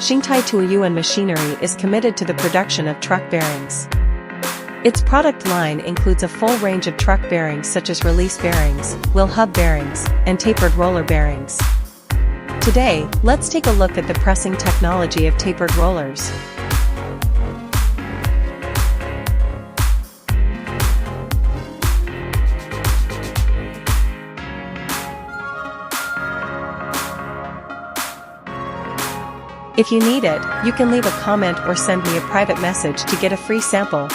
Xingtai Tuoyuan Machinery is committed to the production of truck bearings. Its product line includes a full range of truck bearings such as release bearings, wheel hub bearings, and tapered roller bearings. Today, let's take a look at the pressing technology of tapered rollers. If you need it, you can leave a comment or send me a private message to get a free sample.